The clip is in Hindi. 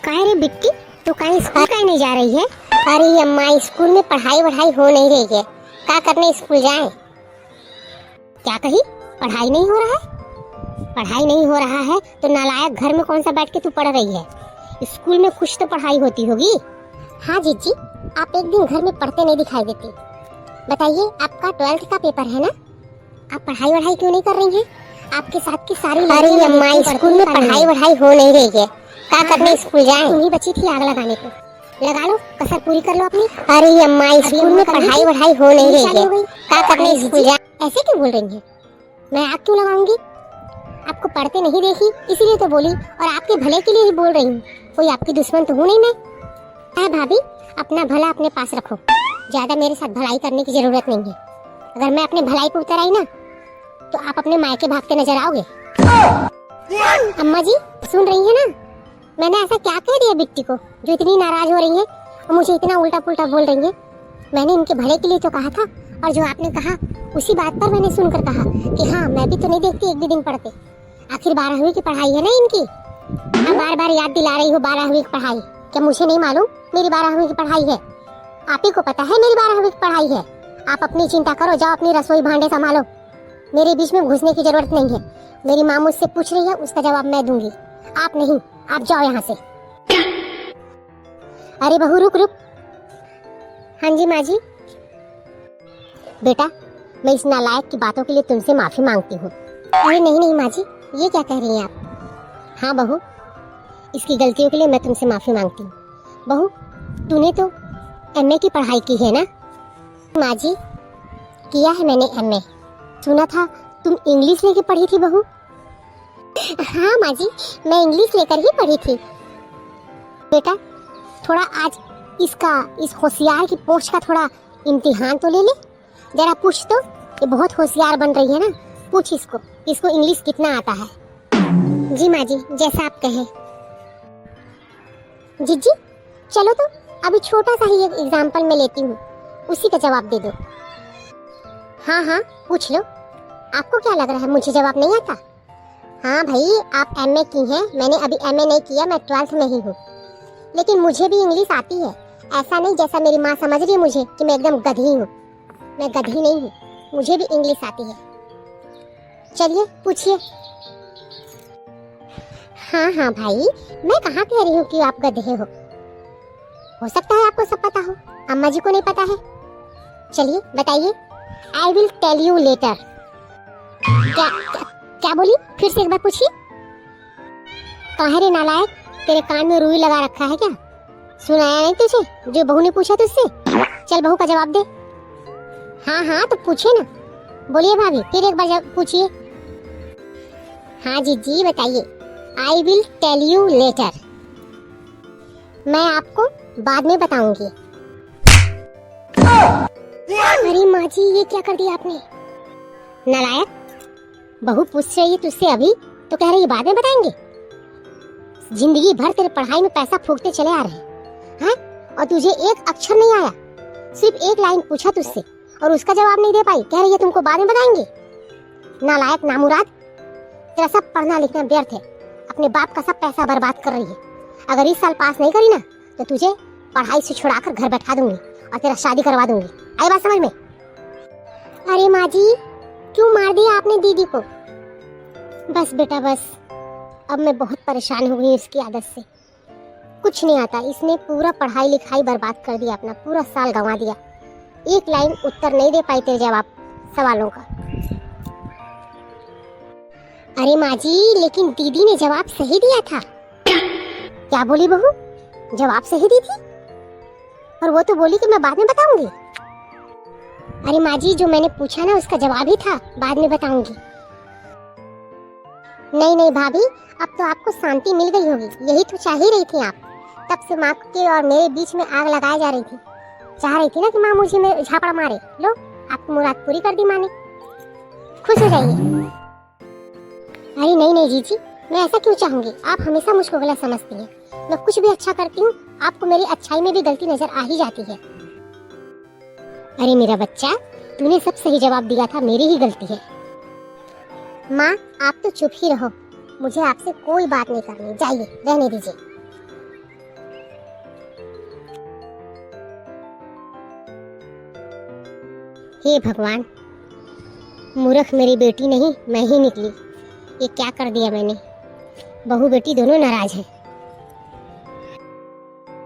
काहे रे बिट्टी, तू कहीं स्कूल काहे नहीं जा रही है? अरे अम्मा, स्कूल में पढ़ाई वढ़ाई हो नहीं रही है, क्या करने स्कूल जाए? क्या कही? पढ़ाई नहीं हो रहा है? पढ़ाई नहीं हो रहा है तो नालायक घर में कौन सा बैठ के तू पढ़ रही है? स्कूल में कुछ तो पढ़ाई होती होगी। हाँ जीजी, आप एक दिन घर में पढ़ते नहीं दिखाई देती। बताइए, आपका 12th का पेपर है ना? आप पढ़ाई वढ़ाई क्यों नहीं कर रही हैं? आपके साथ की सारी लड़कियां अम्मा, स्कूल में पढ़ाई वढ़ाई हो नहीं रही है, क्या करने स्कूल जाए? तुम ही बची थी आग लगाने को, लगा लो, कसर पूरी कर लो अपनी। अरे अम्मा, स्कूल में पढ़ाई वढ़ाई हो नहीं रही है, क्या करने स्कूल जाए? ऐसे क्यों बोल रही हैं? मैं आग क्यों लगाऊंगी? आपको पढ़ते नहीं देखी इसीलिए तो बोली, और आपके भले के लिए ही बोल रही हूँ। कोई आपकी दुश्मन तो हूँ नहीं मैं। भाभी, अपना भला अपने पास रखो, ज्यादा मेरे साथ भलाई करने की जरूरत नहीं है। अगर मैं अपने भलाई पे उतर आई ना तो आप अपने मायके भागते नजर आओगे। अम्मा जी, सुन रही है ना? मैंने ऐसा क्या कह दिया बिट्टी को जो इतनी नाराज हो रही है और मुझे इतना उल्टा पुल्टा बोल रही है? मैंने इनके भले के लिए तो कहा था, और जो आपने कहा उसी बात पर मैंने सुनकर कहा कि हाँ, मैं भी तो नहीं देखती एक भी दिन पढ़ते। आखिर 12वीं की पढ़ाई है ना इनकी। आप बार बार याद दिला रही हो 12वीं की पढ़ाई। क्या मुझे नहीं मालूम मेरी 12वीं की पढ़ाई है? आप ही को पता है मेरी 12वीं की पढ़ाई है। आप अपनी चिंता करो, जाओ अपनी रसोई भांडे संभालो, मेरे बीच में घुसने की जरूरत नहीं है। मेरी माँ मुझसे पूछ रही है, उसका जवाब मैं दूंगी, आप नहीं। आप जाओ यहाँ से। अरे बहू, रुक रुक। हाँ जी माँ जी। बेटा, मैं इस नालायक की बातों के लिए तुमसे माफी मांगती हूँ। अरे नहीं नहीं माँ जी, ये क्या कह रही हैं आप? हाँ बहू, इसकी गलतियों के लिए मैं तुमसे माफी मांगती हूँ। बहू, तूने तो एमए की पढ़ाई की है ना? माँ जी, किया है मैंने एमए। सुना था तुम इंग्लिश लेके पढ़ी थी बहू। हाँ माँ जी, मैं इंग्लिश लेकर ही पढ़ी थी। बेटा, थोड़ा आज इस होशियार की पोस्ट का थोड़ा इम्तिहान तो ले ले। जरा पूछ तो, ये बहुत होशियार बन रही है ना। पूछ इसको इंग्लिश कितना आता है। जी माँ जी, जैसा आप कहें। जीजी, चलो तो अभी छोटा सा ही एक एग्जाम्पल मैं लेती हूँ, उसी का जवाब दे दो। हाँ हाँ, पूछ लो। आपको क्या लग रहा है मुझे जवाब नहीं आता? हाँ भाई, आप एमए की हैं, मैंने अभी एमए नहीं किया, मैं 12th में ही हूँ। लेकिन मुझे भी इंग्लिश आती है। ऐसा नहीं जैसा मेरी माँ समझ रही है मुझे कि मैं एकदम गधी हूँ। मैं गधी नहीं हूँ, मुझे भी इंग्लिश आती है। चलिए पूछिए। हाँ हाँ भाई, मैं कहाँ कह रही हूँ कि आप गधे हो सकता है आपको सब पता हो, अम्मा जी को नहीं पता है। चलिए बताइए। I will tell you later. क्या बोली? फिर से एक बार पूछिए। काहे रे नालायक, तेरे कान में रुई लगा रखा है क्या? सुनाया नहीं तुझे जो बहू ने पूछा तुझसे? चल बहू का जवाब दे। हाँ हाँ, तो पूछे ना। बोलिए भाभी, फिर एक बार पूछिए। हाँ जी बताइए। I will tell you later. मैं आपको बाद में बताऊंगी। अरे माँ जी, ये क्या कर दिया आपने? नालायक, बहू पूछ रही है तुझसे अभी तो कह रही है बाद में बताएंगे। जिंदगी भर तेरे पढ़ाई में पैसा फूकते चले आ रहे हैं, और तुझे एक अक्षर नहीं आया। सिर्फ एक लाइन पूछा तुझसे और उसका जवाब नहीं दे पाई, कह रही है तुमको बाद में बताएंगे। नालायक, नामुराद, तेरा सब पढ़ना लिखना व्यर्थ है। अपने बाप का सब पैसा बर्बाद कर रही है। अगर इस साल पास नहीं करी ना तो तुझे पढ़ाई से छुड़ाकर घर बैठा दूंगी और तेरा शादी करवा दूंगी। आई बात समझ में? अरे माँ जी, क्यों मार दिया आपने दीदी को? बस बेटा बस, अब मैं बहुत परेशान हो गई इसकी आदत से। कुछ नहीं आता, इसने पूरा पढ़ाई लिखाई बर्बाद कर दिया, अपना पूरा साल गंवा दिया। एक लाइन उत्तर नहीं दे पाई तेरे जवाब सवालों का। अरे माँ जी, लेकिन दीदी ने जवाब सही दिया था। क्या बोली बहू? जवाब सही दी थी, और वो तो बोली कि मैं बाद में बताऊंगी। अरे माँ जी, जो मैंने पूछा ना उसका जवाब ही था बाद में बताऊंगी। नहीं नहीं भाभी, अब तो आपको शांति मिल गई होगी, यही तो चाह ही रही थी आप। तब से माँ के और मेरे बीच में आग लगाई जा रही थी। चाह रही थी ना कि माँ मुझे में झापड़ा मारे। लो, आपकी मुराद पूरी कर दी माँ ने। खुश हो जाइए। अरे नहीं नहीं जीजी, मैं ऐसा क्यों चाहूंगी? आप हमेशा मुझको गलत समझती हैं। मैं कुछ भी अच्छा करती हूँ, आपको मेरी अच्छाई में भी गलती नजर आ ही जाती है। अरे मेरा बच्चा, तूने सब सही जवाब दिया था, मेरी ही गलती है। माँ, आप तो चुप ही रहो, मुझे आपसे कोई बात नहीं करनी, जाइए, रहने दीजिए। हे भगवान, मूर्ख मेरी बेटी नहीं मैं ही निकली। ये क्या कर दिया मैंने। बहू बेटी दोनों नाराज हैं।